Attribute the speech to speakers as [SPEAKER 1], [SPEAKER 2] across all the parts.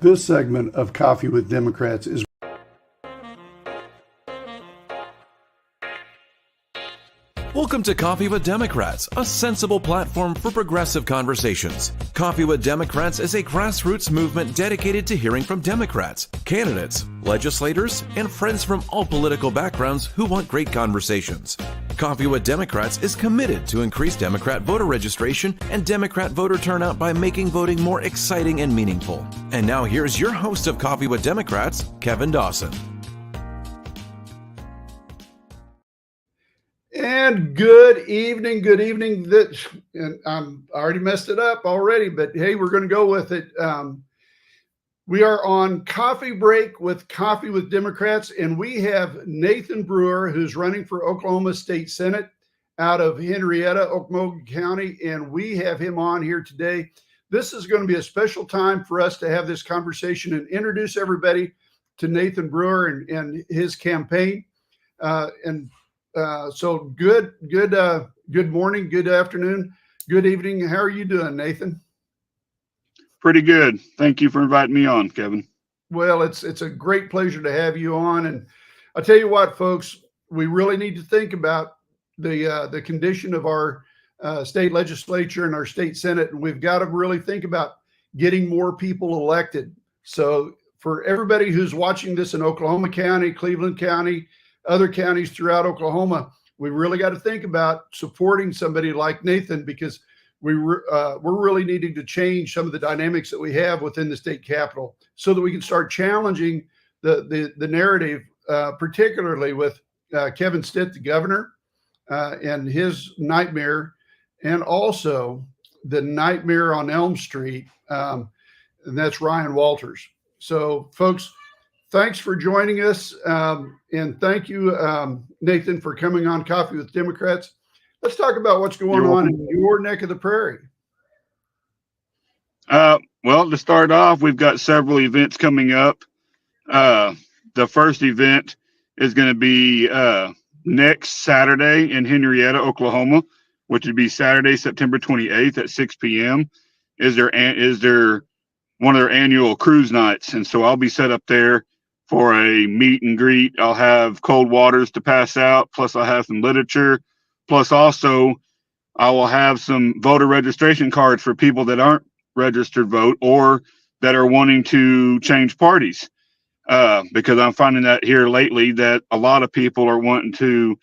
[SPEAKER 1] This segment of Coffee with Democrats is
[SPEAKER 2] Welcome to Coffee with Democrats, a sensible platform for progressive conversations. Coffee with Democrats is a grassroots movement dedicated to hearing from Democrats, candidates, legislators, and friends from all political backgrounds who want great conversations. Coffee with Democrats is committed to increase Democrat voter registration and Democrat voter turnout by making voting more exciting and meaningful. And now here's your host of Coffee with Democrats, Kevin Dawson.
[SPEAKER 1] And good evening. And I'm already messed it up already, but hey, we're going to go with it. We are on coffee break with Coffee with Democrats, and we have Nathan Brewer, who's running for Oklahoma State Senate out of Henrietta, Okmulgee County, and we have him on here today. This is going to be a special time for us to have this conversation and introduce everybody to Nathan Brewer and his campaign. So good morning, good afternoon, good evening. How are you doing, Nathan?
[SPEAKER 3] Pretty good. Thank you for inviting me on, Kevin.
[SPEAKER 1] Well, it's a great pleasure to have you on. And I'll tell you what, folks, we really need to think about the condition of our state legislature and our state Senate. And we've got to really think about getting more people elected. So for everybody who's watching this in Oklahoma County, Cleveland County, other counties throughout Oklahoma, we really got to think about supporting somebody like Nathan, because we're really needing to change some of the dynamics that we have within the state capitol so that we can start challenging the narrative, particularly with Kevin Stitt, the governor, and his nightmare, and also the nightmare on Elm Street, and that's Ryan Walters. So, folks, thanks for joining us, and thank you, Nathan, for coming on Coffee with Democrats. Let's talk about what's going on in your neck of the prairie.
[SPEAKER 3] Well, to start off, we've got several events coming up. The first event is going to be next Saturday in Henrietta, Oklahoma, which would be Saturday, September 28th at 6 p.m. is their one of their annual cruise nights. And so I'll be set up there for a meet and greet. I'll have cold waters to pass out, plus I'll have some literature. Plus, also, I will have some voter registration cards for people that aren't registered vote or that are wanting to change parties. Because I'm finding that here lately that a lot of people are wanting to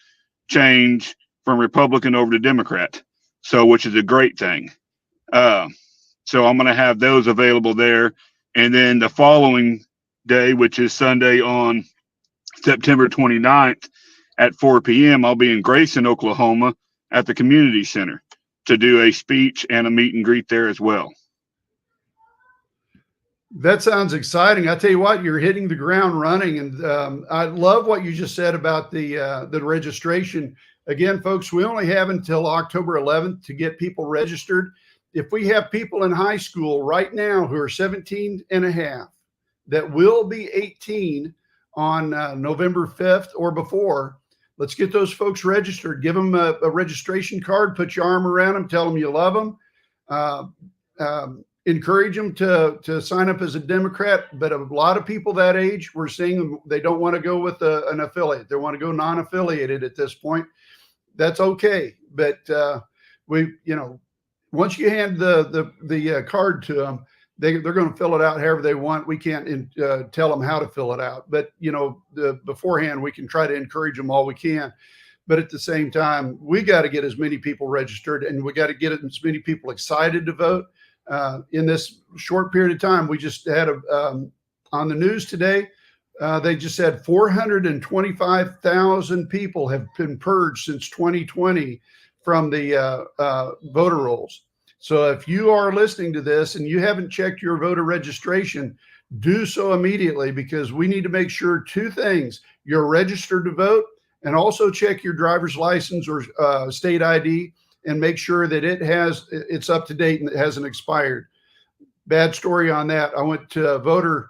[SPEAKER 3] change from Republican over to Democrat, so which is a great thing. So I'm going to have those available there. And then the following day, which is Sunday on September 29th, at 4 p.m., I'll be in Grayson, Oklahoma at the community center to do a speech and a meet and greet there as well.
[SPEAKER 1] That sounds exciting. I tell you what, you're hitting the ground running. And I love what you just said about the registration. Again, folks, we only have until October 11th to get people registered. If we have people in high school right now who are 17 and a half that will be 18 on November 5th or before, let's get those folks registered. Give them a registration card, put your arm around them, tell them you love them, encourage them to sign up as a Democrat. But a lot of people that age, we're seeing them, they don't want to go with an affiliate. They want to go non-affiliated at this point. That's okay. But once you hand the card to them, they're going to fill it out however they want. We can't tell them how to fill it out, but beforehand we can try to encourage them all we can. But at the same time, we got to get as many people registered, and we got to get as many people excited to vote in this short period of time. We just had on the news today, they just said 425,000 people have been purged since 2020 from the voter rolls. So if you are listening to this and you haven't checked your voter registration, do so immediately, because we need to make sure two things: you're registered to vote, and also check your driver's license or state ID and make sure that it's up to date and it hasn't expired. Bad story on that. I went to vote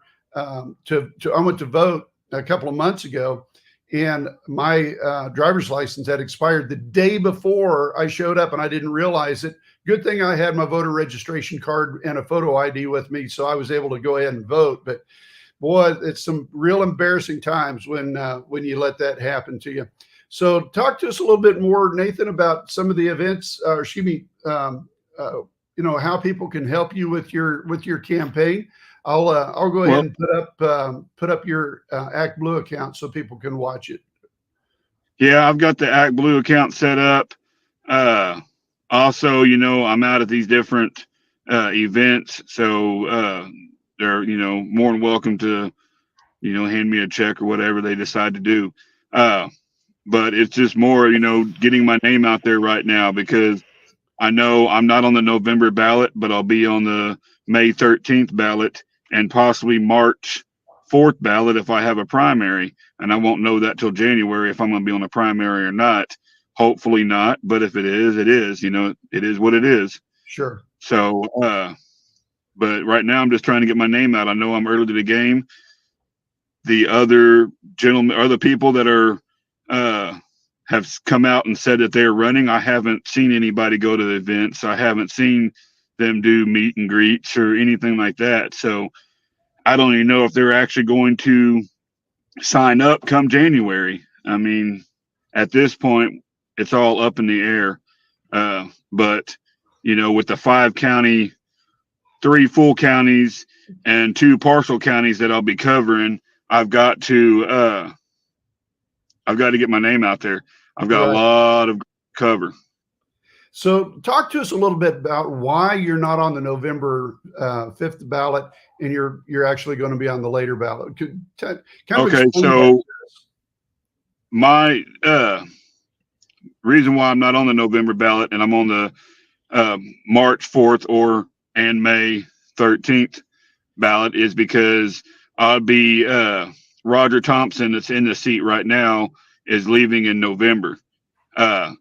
[SPEAKER 1] a couple of months ago, and my driver's license had expired the day before I showed up, and I didn't realize it. good thing I had my voter registration card and a photo ID with me, so I was able to go ahead and vote. But boy, it's some real embarrassing times when you let that happen to you. So talk to us a little bit more, Nathan, about some of the events, how people can help you with your campaign. I'll go ahead and put up your Act Blue account so people can watch it.
[SPEAKER 3] Yeah, I've got the Act Blue account set up. Also, I'm out at these different events, so they're more than welcome to hand me a check or whatever they decide to do. But it's just more getting my name out there right now, because I know I'm not on the November ballot, but I'll be on the May 13th ballot and possibly March 4th ballot if I have a primary. And I won't know that till January if I'm going to be on a primary or not. Hopefully not. But if it is, it is. It is what it is.
[SPEAKER 1] Sure.
[SPEAKER 3] So, but right now I'm just trying to get my name out. I know I'm early to the game. The other people that are have come out and said that they're running, I haven't seen anybody go to the events. I haven't seen them do meet and greets or anything like that. So I don't even know if they're actually going to sign up come January. I mean, at this point, it's all up in the air. But, with the 5 county, 3 full counties and 2 partial counties that I'll be covering, I've got to get my name out there. I've got a lot of cover.
[SPEAKER 1] So talk to us a little bit about why you're not on the November 5th ballot and you're actually going to be on the later ballot.
[SPEAKER 3] Okay, so my reason why I'm not on the November ballot and I'm on the March 4th and May 13th ballot is because I'll be Roger Thompson, that's in the seat right now, is leaving in November.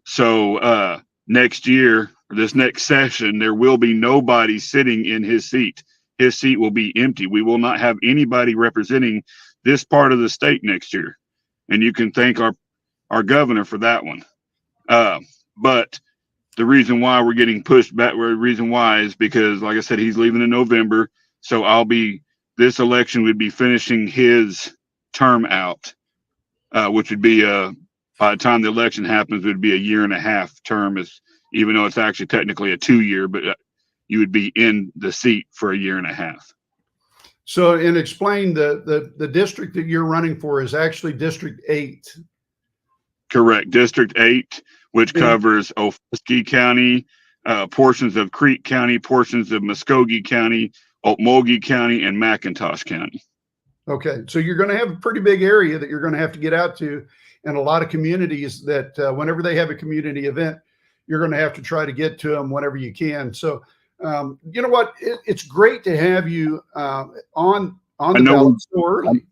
[SPEAKER 3] So next year, or this next session, there will be nobody sitting in his seat. His seat will be empty. We will not have anybody representing this part of the state next year. And you can thank our governor for that one. But the reason why we're getting pushed back, is because, like I said, he's leaving in November. So this election would be finishing his term out, which would be by the time the election happens, would be a 1.5-year term, even though it's actually technically a 2-year, but you would be in the seat for a 1.5 years.
[SPEAKER 1] So, and explain the district that you're running for is actually District 8.
[SPEAKER 3] Correct. District 8, which covers Ofuskee County, portions of Creek County, portions of Muskogee County, Okmulgee County, and McIntosh County.
[SPEAKER 1] Okay. So you're going to have a pretty big area that you're going to have to get out to, and a lot of communities that whenever they have a community event, you're going to have to try to get to them whenever you can. So, you know what? It's great to have you on the ballot so early.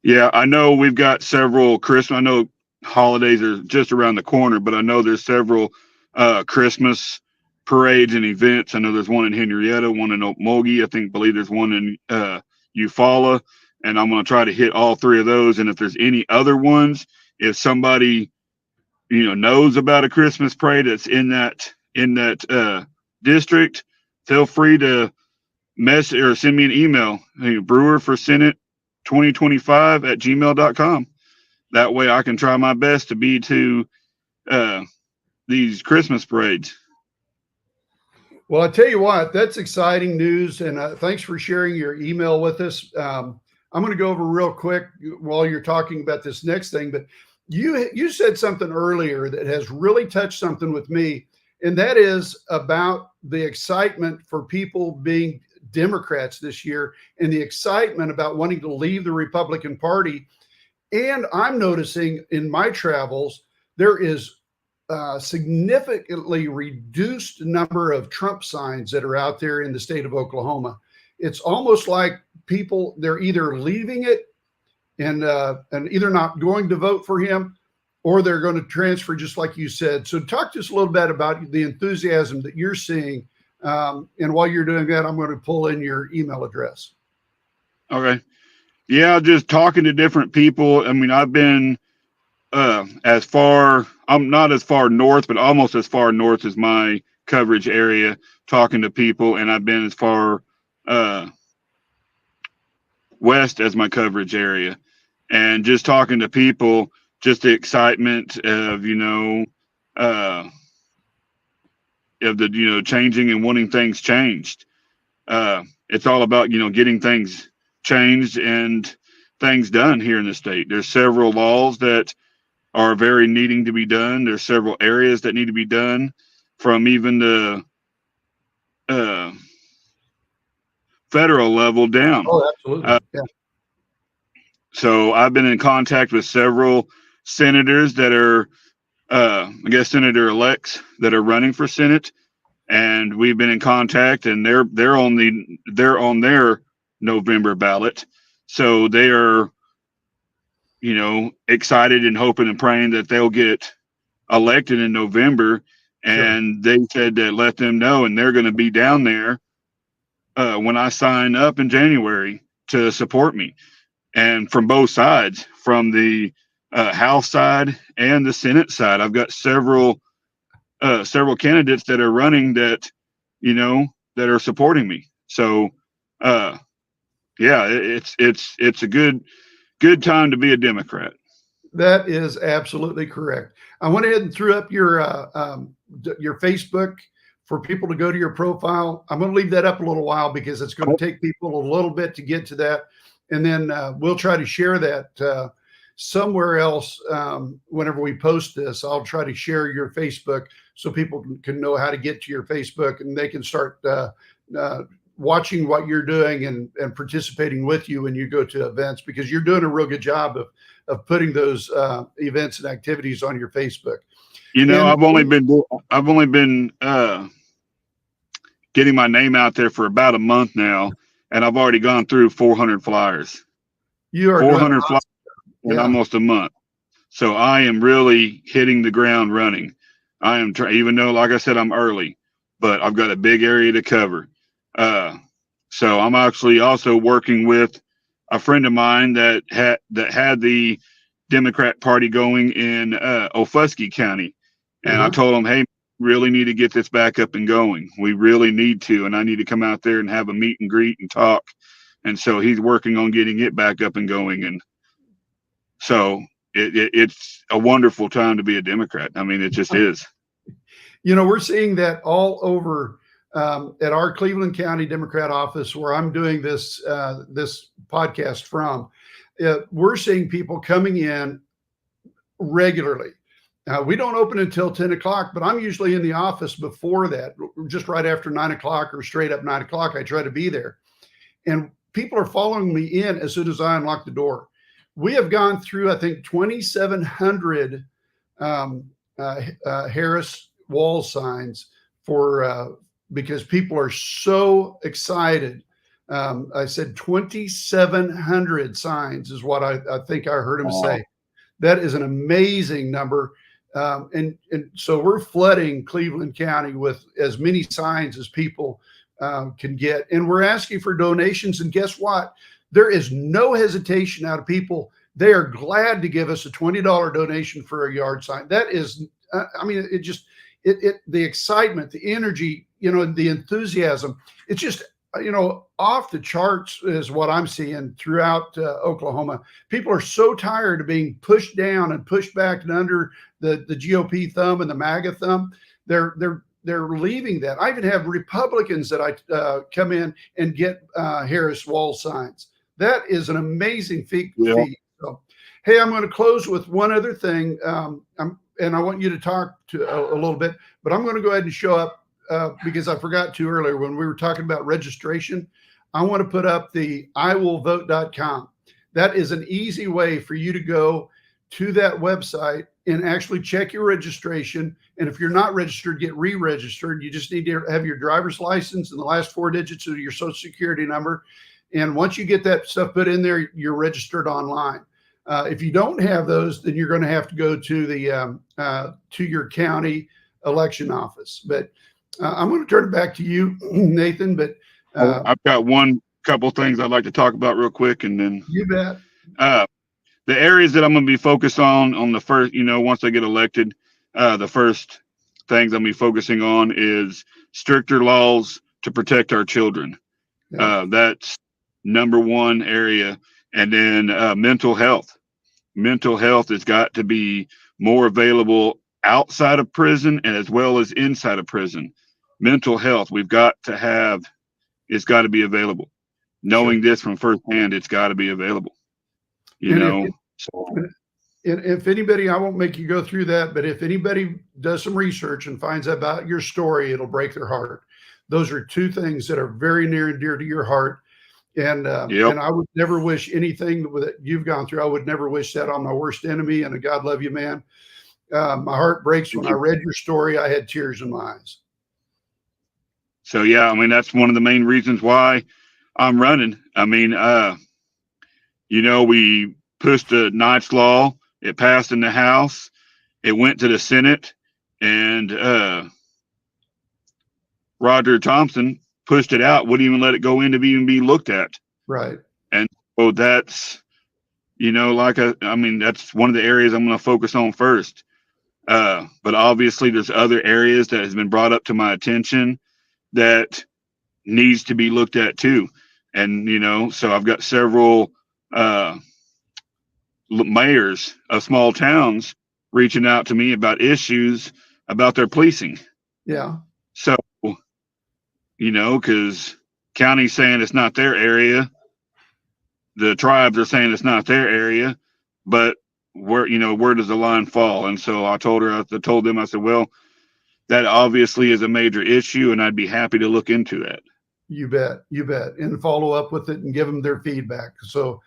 [SPEAKER 3] Yeah, I know we've got several Christmas. I know holidays are just around the corner, but I know there's several Christmas parades and events. I know there's one in Henrietta, one in Okmulgee. Believe there's one in Eufaula, and I'm going to try to hit all 3 of those. And if there's any other ones, if somebody knows about a Christmas parade that's in that district, feel free to message or send me an email. Brewer for Senate 2025 at gmail.com. That way I can try my best to be to these Christmas parades.
[SPEAKER 1] Well, I tell you what, that's exciting news, and thanks for sharing your email with us. I'm going to go over real quick while you're talking about this next thing, but you said something earlier that has really touched something with me, and that is about the excitement for people being Democrats this year and the excitement about wanting to leave the Republican Party. And I'm noticing in my travels, there is significantly reduced number of Trump signs that are out there in the state of Oklahoma. It's almost like people, they're either leaving it and either not going to vote for him, or they're going to transfer, just like you said. So talk to us a little bit about the enthusiasm that you're seeing. And while you're doing that, I'm going to pull in your email address.
[SPEAKER 3] Okay. Yeah, just talking to different people. I mean, I've been I'm not as far north, but almost as far north as my coverage area, talking to people, and I've been as far west as my coverage area, and just talking to people, just the excitement of the changing and wanting things changed. It's all about getting things changed and things done here in the state. There's several laws that are very needing to be done. There's several areas that need to be done, from even the federal level down.
[SPEAKER 1] Oh, absolutely. Yeah.
[SPEAKER 3] So I've been in contact with several senators that are, I guess, senator elects that are running for Senate, and we've been in contact, and they're on their November ballot. So they are, excited and hoping and praying that they'll get elected in November. And They said that let them know, and they're going to be down there when I sign up in January to support me. And from both sides, from the House side and the Senate side, I've got several candidates that are running that are supporting me. So it's a good time to be a Democrat.
[SPEAKER 1] That is absolutely correct. I went ahead and threw up your Facebook for people to go to your profile. I'm going to leave that up a little while because it's going to take people a little bit to get to that. And then we'll try to share that somewhere else. Whenever we post this, I'll try to share your Facebook so people can know how to get to your Facebook, and they can start watching what you're doing and participating with you when you go to events, because you're doing a real good job of putting those events and activities on your Facebook.
[SPEAKER 3] I've only been getting my name out there for about a month now, and I've already gone through 400 flyers.
[SPEAKER 1] You are
[SPEAKER 3] 400 flyers in almost a month. So I am really hitting the ground running. I am even though, like I said, I'm early, but I've got a big area to cover. So I'm actually also working with a friend of mine that had the Democrat Party going in Ofusky County. And I told him, hey, really need to get this back up and going. We really need to, and I need to come out there and have a meet and greet and talk. And so he's working on getting it back up and going. And so it's a wonderful time to be a Democrat. I mean, it just is.
[SPEAKER 1] We're seeing that all over at our Cleveland County Democrat office, where I'm doing this podcast from. We're seeing people coming in regularly. We don't open until 10 o'clock, but I'm usually in the office before that, just right after 9 o'clock or straight up 9 o'clock. I try to be there. And people are following me in as soon as I unlock the door. We have gone through, I think, 2,700 Harris wall signs because people are so excited. I said 2,700 signs is what I think I heard him say. That is an amazing number. And so we're flooding Cleveland County with as many signs as people can get. And we're asking for donations. And guess what? There is no hesitation out of people. They are glad to give us a $20 donation for a yard sign. That is, the excitement, the energy, the enthusiasm, it's just, off the charts is what I'm seeing throughout Oklahoma. People are so tired of being pushed down and pushed back and under the GOP thumb and the MAGA thumb. They're leaving that. I even have Republicans that I come in and get Harris wall signs. That is an amazing feat. So, hey, I'm going to close with one other thing. And I want you to talk to a little bit, but I'm going to go ahead and show up because I forgot to earlier when we were talking about registration. I want to put up the iwillvote.com. That is an easy way for you to go to that website and actually check your registration. And if you're not registered, get re-registered. You just need to have your driver's license and the last 4 digits of your social security number. And once you get that stuff put in there, you're registered online. If you don't have those, then you're going to have to go to to your county election office. But I'm going to turn it back to you, Nathan. But
[SPEAKER 3] I've got couple things I'd like to talk about real quick, and then
[SPEAKER 1] you bet.
[SPEAKER 3] The areas that I'm going to be focused on the first, once I get elected, the first things I'm be focusing on is stricter laws to protect our children.
[SPEAKER 1] Yeah.
[SPEAKER 3] That's number one area. And then mental health. Mental health has got to be more available outside of prison and as well as inside of prison. Mental health, we've got to have, it's got to be available. Knowing this from firsthand, it's got to be available. You
[SPEAKER 1] And
[SPEAKER 3] know,
[SPEAKER 1] if,
[SPEAKER 3] so
[SPEAKER 1] if anybody, I won't make you go through that, but if anybody does some research and finds out about your story, it'll break their heart. Those are two things that are very near and dear to your heart. And
[SPEAKER 3] yep.
[SPEAKER 1] and I would never wish anything that you've gone through. I would never wish that on my worst enemy. And a God love you, man. My heart breaks when I read your story. I had tears in my eyes.
[SPEAKER 3] So yeah, I mean that's one of the main reasons why I'm running. I mean, you know, we pushed a Knight's Law. It passed in the House. It went to the Senate, and Roger Thompson pushed it out. Wouldn't even let it go in to even be looked at.
[SPEAKER 1] Right.
[SPEAKER 3] And so that's, you know, I mean, that's one of the areas I'm going to focus on first. But obviously, there's other areas that has been brought up to my attention that needs to be looked at too. And, you know, so I've got several mayors of small towns reaching out to me about issues about their policing.
[SPEAKER 1] Yeah.
[SPEAKER 3] So, you know, because county's saying it's not their area, the tribes are saying it's not their area, but where does the line fall? And so I told them, I said, well, that obviously is a major issue, and I'd be happy to look into that.
[SPEAKER 1] You bet. You bet. And follow up with it and give them their feedback. So,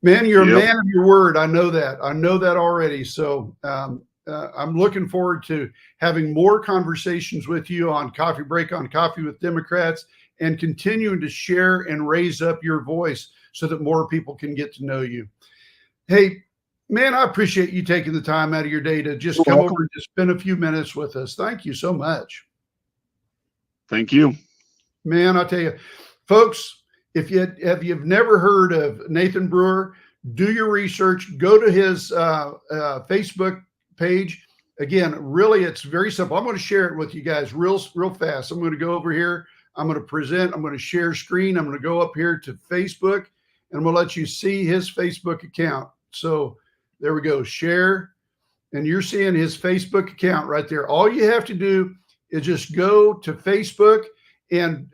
[SPEAKER 1] man, you're a man of your word. I know that. I know that already. So I'm looking forward to having more conversations with you on Coffee Break on Coffee with Democrats and continuing to share and raise up your voice so that more people can get to know you. Hey, man, I appreciate you taking the time out of your day to just come over and just spend a few minutes with us. Thank you so much.
[SPEAKER 3] Thank you.
[SPEAKER 1] Man, I'll tell you, folks, if you've never heard of Nathan Brewer, do your research. Go to his Facebook page. Again, really, it's very simple. I'm going to share it with you guys real fast. I'm going to go over here. I'm going to present. I'm going to share screen. I'm going to go up here to Facebook, and I'm going to let you see his Facebook account. So there we go. Share, and you're seeing his Facebook account right there. All you have to do is just go to Facebook and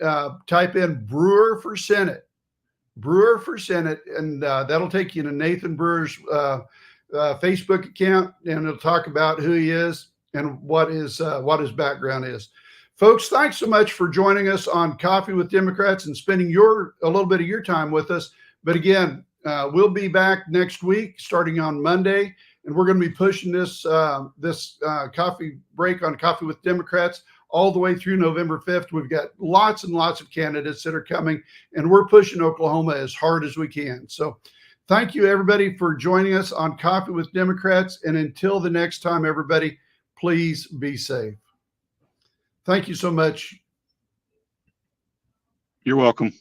[SPEAKER 1] type in Brewer for Senate. Brewer for Senate, and that'll take you to Nathan Brewer's Facebook account, and it'll talk about who he is and what his background is. Folks, thanks so much for joining us on Coffee with Democrats and spending a little bit of your time with us. But again, we'll be back next week, starting on Monday, and we're going to be pushing this Coffee Break on Coffee with Democrats all the way through November 5th. We've got lots and lots of candidates that are coming, and we're pushing Oklahoma as hard as we can. So thank you, everybody, for joining us on Coffee with Democrats. And until the next time, everybody, please be safe. Thank you so much.
[SPEAKER 3] You're welcome.